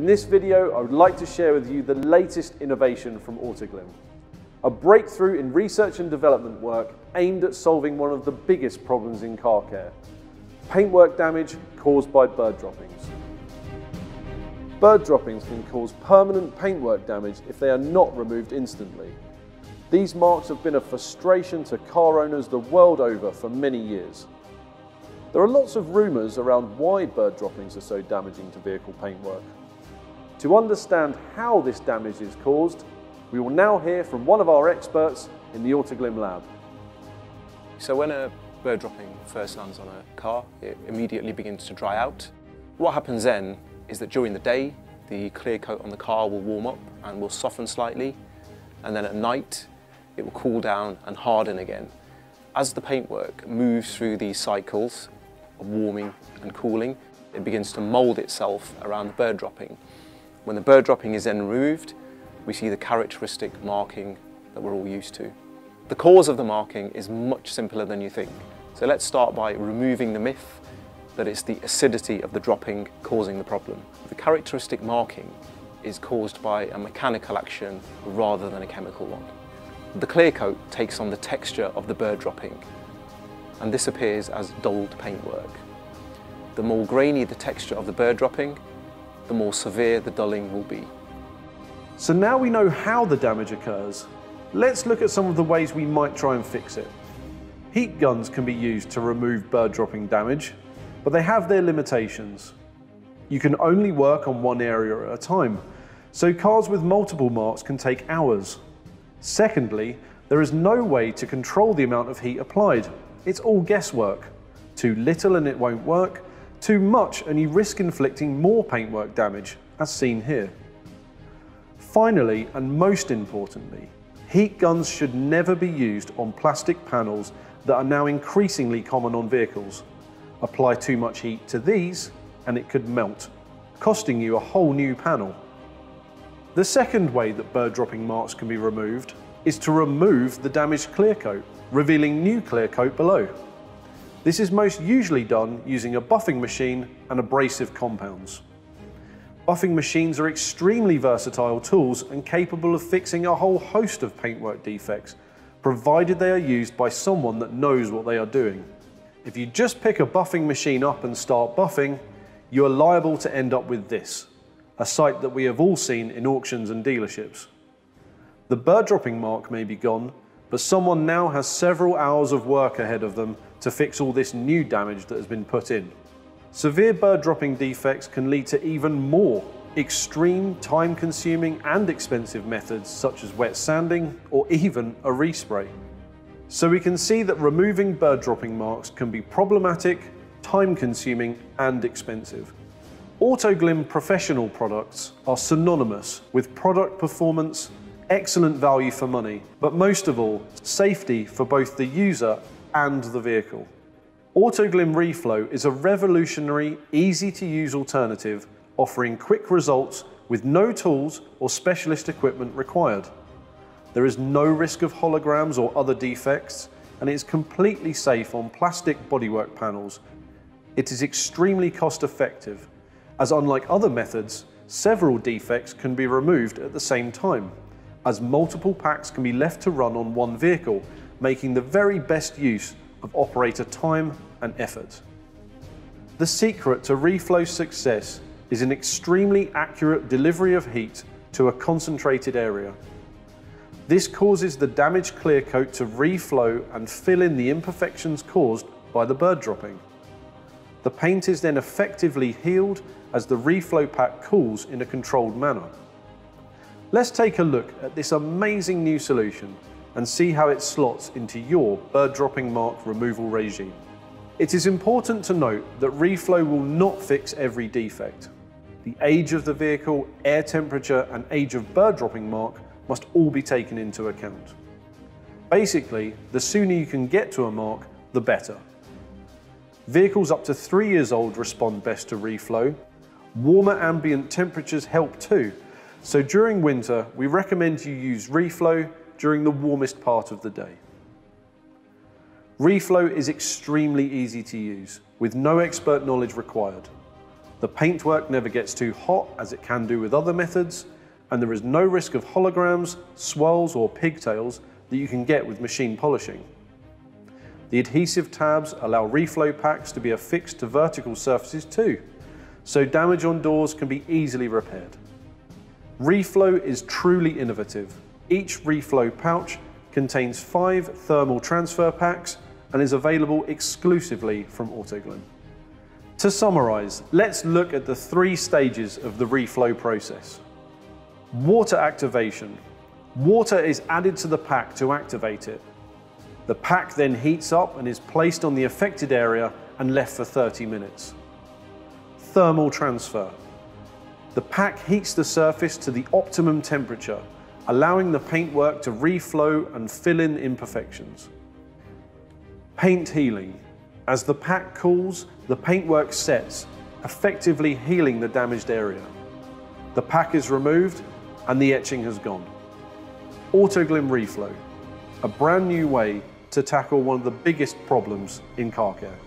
In this video, I would like to share with you the latest innovation from AutoGlym, a breakthrough in research and development work aimed at solving one of the biggest problems in car care: paintwork damage caused by bird droppings. Bird droppings can cause permanent paintwork damage if they are not removed instantly. These marks have been a frustration to car owners the world over for many years. There are lots of rumours around why bird droppings are so damaging to vehicle paintwork. To understand how this damage is caused, we will now hear from one of our experts in the AutoGlym lab. So when a bird dropping first lands on a car, it immediately begins to dry out. What happens then is that during the day, the clear coat on the car will warm up and will soften slightly, and then at night, it will cool down and harden again. As the paintwork moves through these cycles of warming and cooling, it begins to mould itself around the bird dropping. When the bird dropping is then removed, we see the characteristic marking that we're all used to. The cause of the marking is much simpler than you think. So let's start by removing the myth that it's the acidity of the dropping causing the problem. The characteristic marking is caused by a mechanical action rather than a chemical one. The clear coat takes on the texture of the bird dropping, and this appears as dulled paintwork. The more grainy the texture of the bird dropping, the more severe the dulling will be. So now we know how the damage occurs, let's look at some of the ways we might try and fix it. Heat guns can be used to remove bird dropping damage, but they have their limitations. You can only work on one area at a time, so cars with multiple marks can take hours. Secondly, there is no way to control the amount of heat applied. It's all guesswork. Too little and it won't work, too much and you risk inflicting more paintwork damage, as seen here. Finally, and most importantly, heat guns should never be used on plastic panels that are now increasingly common on vehicles. Apply too much heat to these and it could melt, costing you a whole new panel. The second way that bird dropping marks can be removed is to remove the damaged clear coat, revealing new clear coat below. This is most usually done using a buffing machine and abrasive compounds. Buffing machines are extremely versatile tools and capable of fixing a whole host of paintwork defects, provided they are used by someone that knows what they are doing. If you just pick a buffing machine up and start buffing, you are liable to end up with this, a sight that we have all seen in auctions and dealerships. The bird dropping mark may be gone, but someone now has several hours of work ahead of them to fix all this new damage that has been put in. Severe bird dropping defects can lead to even more extreme, time-consuming and expensive methods such as wet sanding or even a respray. So we can see that removing bird dropping marks can be problematic, time-consuming and expensive. AutoGlym professional products are synonymous with product performance, excellent value for money, but most of all, safety for both the user and the vehicle. AutoGlym REFLOW is a revolutionary, easy-to-use alternative offering quick results with no tools or specialist equipment required. There is no risk of holograms or other defects, and it is completely safe on plastic bodywork panels. It is extremely cost-effective, as unlike other methods, several defects can be removed at the same time, as multiple packs can be left to run on one vehicle, making the very best use of operator time and effort. The secret to REFLOW's success is an extremely accurate delivery of heat to a concentrated area. This causes the damaged clear coat to reflow and fill in the imperfections caused by the bird dropping. The paint is then effectively healed as the REFLOW pack cools in a controlled manner. Let's take a look at this amazing new solution and see how it slots into your bird dropping mark removal regime. It is important to note that REFLOW will not fix every defect. The age of the vehicle, air temperature and age of bird dropping mark must all be taken into account. Basically, the sooner you can get to a mark, the better. Vehicles up to 3 years old respond best to REFLOW. Warmer ambient temperatures help too, so during winter we recommend you use REFLOW during the warmest part of the day. REFLOW is extremely easy to use, with no expert knowledge required. The paintwork never gets too hot as it can do with other methods, and there is no risk of holograms, swirls or pigtails that you can get with machine polishing. The adhesive tabs allow reflow packs to be affixed to vertical surfaces too, so damage on doors can be easily repaired. Reflow is truly innovative. Each reflow pouch contains 5 thermal transfer packs and is available exclusively from AutoGlym. To summarise, let's look at the 3 stages of the reflow process. Water activation. Water is added to the pack to activate it. The pack then heats up and is placed on the affected area and left for 30 minutes. Thermal transfer. The pack heats the surface to the optimum temperature, allowing the paintwork to reflow and fill in imperfections. Paint healing. As the pack cools, the paintwork sets, effectively healing the damaged area. The pack is removed and the etching has gone. AutoGlym REFLOW, a brand new way to tackle one of the biggest problems in car care.